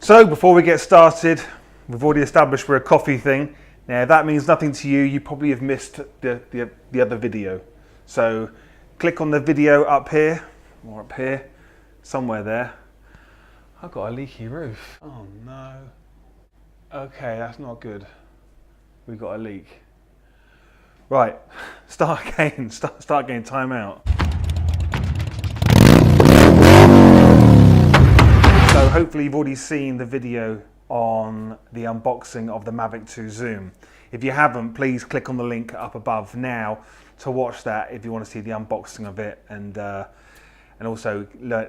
So before we get started, we've already established we're a coffee thing. Now that means nothing to you. You probably have missed the other video. So click on the video up here, or up here, somewhere there. I've got a leaky roof. Oh no. Okay, that's not good. We've got a leak. Right, start again, start again, time out. So hopefully you've already seen the video on the unboxing of the Mavic 2 Zoom. If you haven't, please click on the link up above now to watch that if you want to see the unboxing of it and also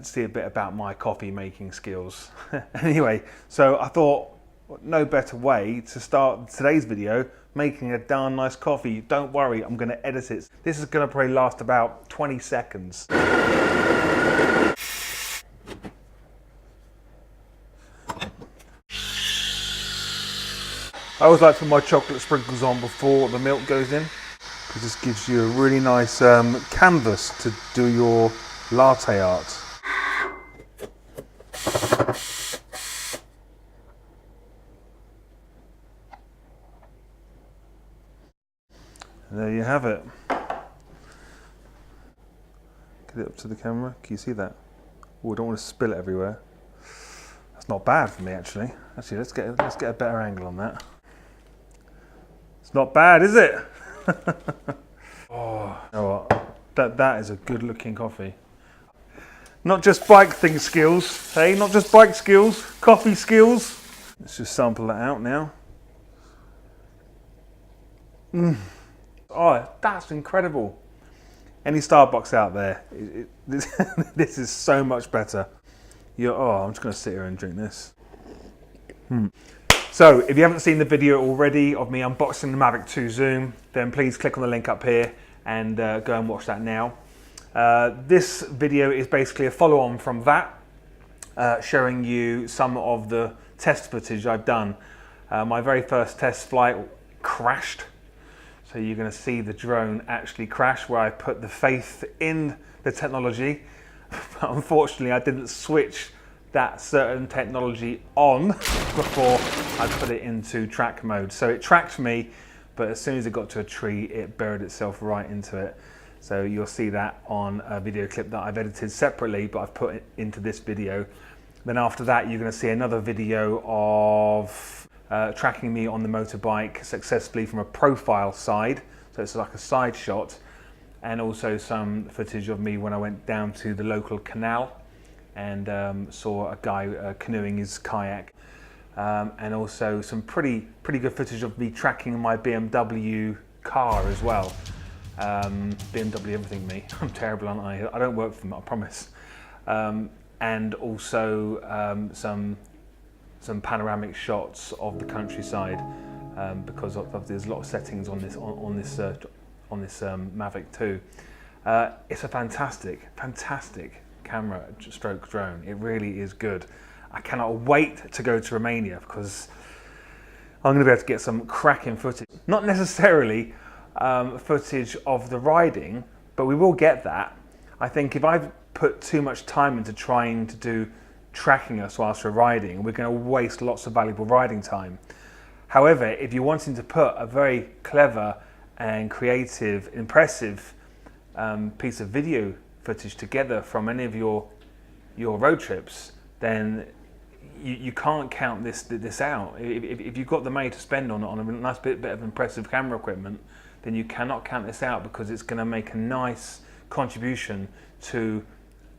see a bit about my coffee making skills. Anyway, so I thought no better way to start today's video making a darn nice coffee. Don't worry, I'm going to edit it. This is going to probably last about 20 seconds. I always like to put my chocolate sprinkles on before the milk goes in, because this gives you a really nice canvas to do your latte art. And there you have it. Get it up to the camera. Can you see that? Oh, I don't want to spill it everywhere. That's not bad for me, actually. Actually, let's get a better angle on that. It's not bad, is it? Oh, you know what? That is a good-looking coffee. Not just bike thing skills, hey? Not just bike skills, coffee skills. Let's just sample that out now. Oh, that's incredible. Any Starbucks out there, this is so much better. Oh, I'm just going to sit here and drink this. So, if you haven't seen the video already of me unboxing the Mavic 2 Zoom, then please click on the link up here and go and watch that now. This video is basically a follow-on from that, showing you some of the test footage I've done. My very first test flight crashed, so you're going to see the drone actually crash where I put the faith in the technology. But unfortunately, I didn't switch that certain technology on before I put it into track mode. So it tracked me, but as soon as it got to a tree, it buried itself right into it. So you'll see that on a video clip that I've edited separately, but I've put it into this video. Then after that, you're going to see another video of tracking me on the motorbike successfully from a profile side. So it's like a side shot, and also some footage of me when I went down to the local canal and saw a guy canoeing his kayak, and also some pretty good footage of me tracking my BMW car as well. BMW everything me. I'm terrible, aren't I? I don't work for them, I promise. And also some panoramic shots of the countryside, because there's a lot of settings on this Mavic 2. It's a fantastic camera stroke drone. It really is good. I cannot wait to go to Romania because I'm going to be able to get some cracking footage. Not necessarily footage of the riding, but we will get that. I think if I've put too much time into trying to do tracking us whilst we're riding, we're going to waste lots of valuable riding time. However, if you're wanting to put a very clever and creative, impressive piece of video footage together from any of your road trips, then you can't count this out. If you've got the money to spend on a nice bit of impressive camera equipment, then you cannot count this out, because it's going to make a nice contribution to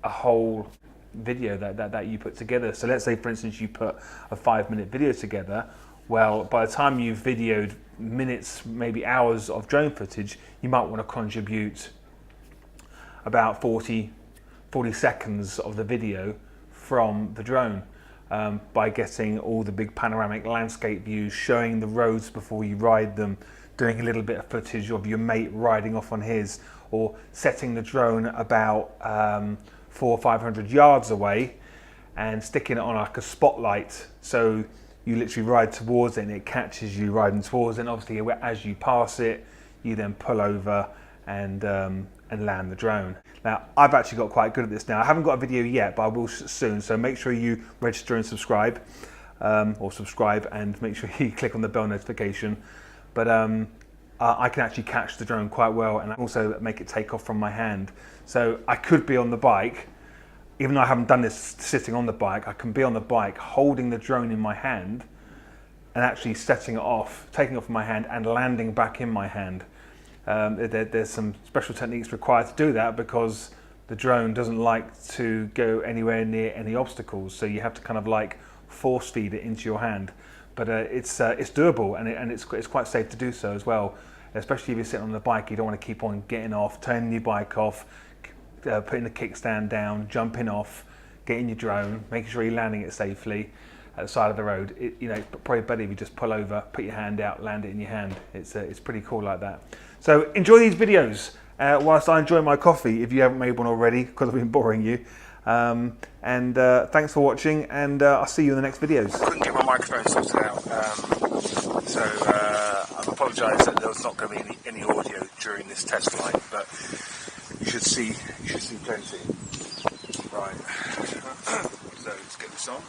a whole video that you put together. So let's say, for instance, you put a 5-minute video together. Well, by the time you've videoed minutes, maybe hours of drone footage, you might want to contribute about 40 seconds of the video from the drone, by getting all the big panoramic landscape views, showing the roads before you ride them, doing a little bit of footage of your mate riding off on his, or setting the drone about 400 or 500 yards away and sticking it on like a spotlight, so you literally ride towards it and it catches you riding towards it, and obviously as you pass it, you then pull over and land the drone. Now, I've actually got quite good at this now. I haven't got a video yet, but I will soon, so make sure you register and subscribe. or subscribe, and make sure you click on the bell notification. But I can actually catch the drone quite well, and also make it take off from my hand. So I could be on the bike, even though I haven't done this sitting on the bike, I can be on the bike holding the drone in my hand and actually setting it off, taking off my hand and landing back in my hand. There's some special techniques required to do that because the drone doesn't like to go anywhere near any obstacles, so you have to kind of like force feed it into your hand. But it's doable, and it's quite safe to do so as well, especially if you're sitting on the bike. You don't want to keep on getting off, turning your bike off, putting the kickstand down, jumping off, getting your drone, making sure you're landing it safely at the side of the road. It's probably better if you just pull over, put your hand out, land it in your hand. It's pretty cool like that. So enjoy these videos whilst I enjoy my coffee, if you haven't made one already, because I've been boring you. Thanks for watching, and I'll see you in the next videos. I couldn't get my microphone sorted out, so I apologise that there was not going to be any audio during this test flight, but you should see plenty. Right, so let's get this on.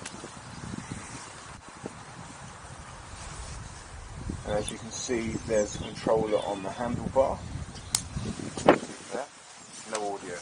And as you can see, there's a controller on the handlebar. There, no audio.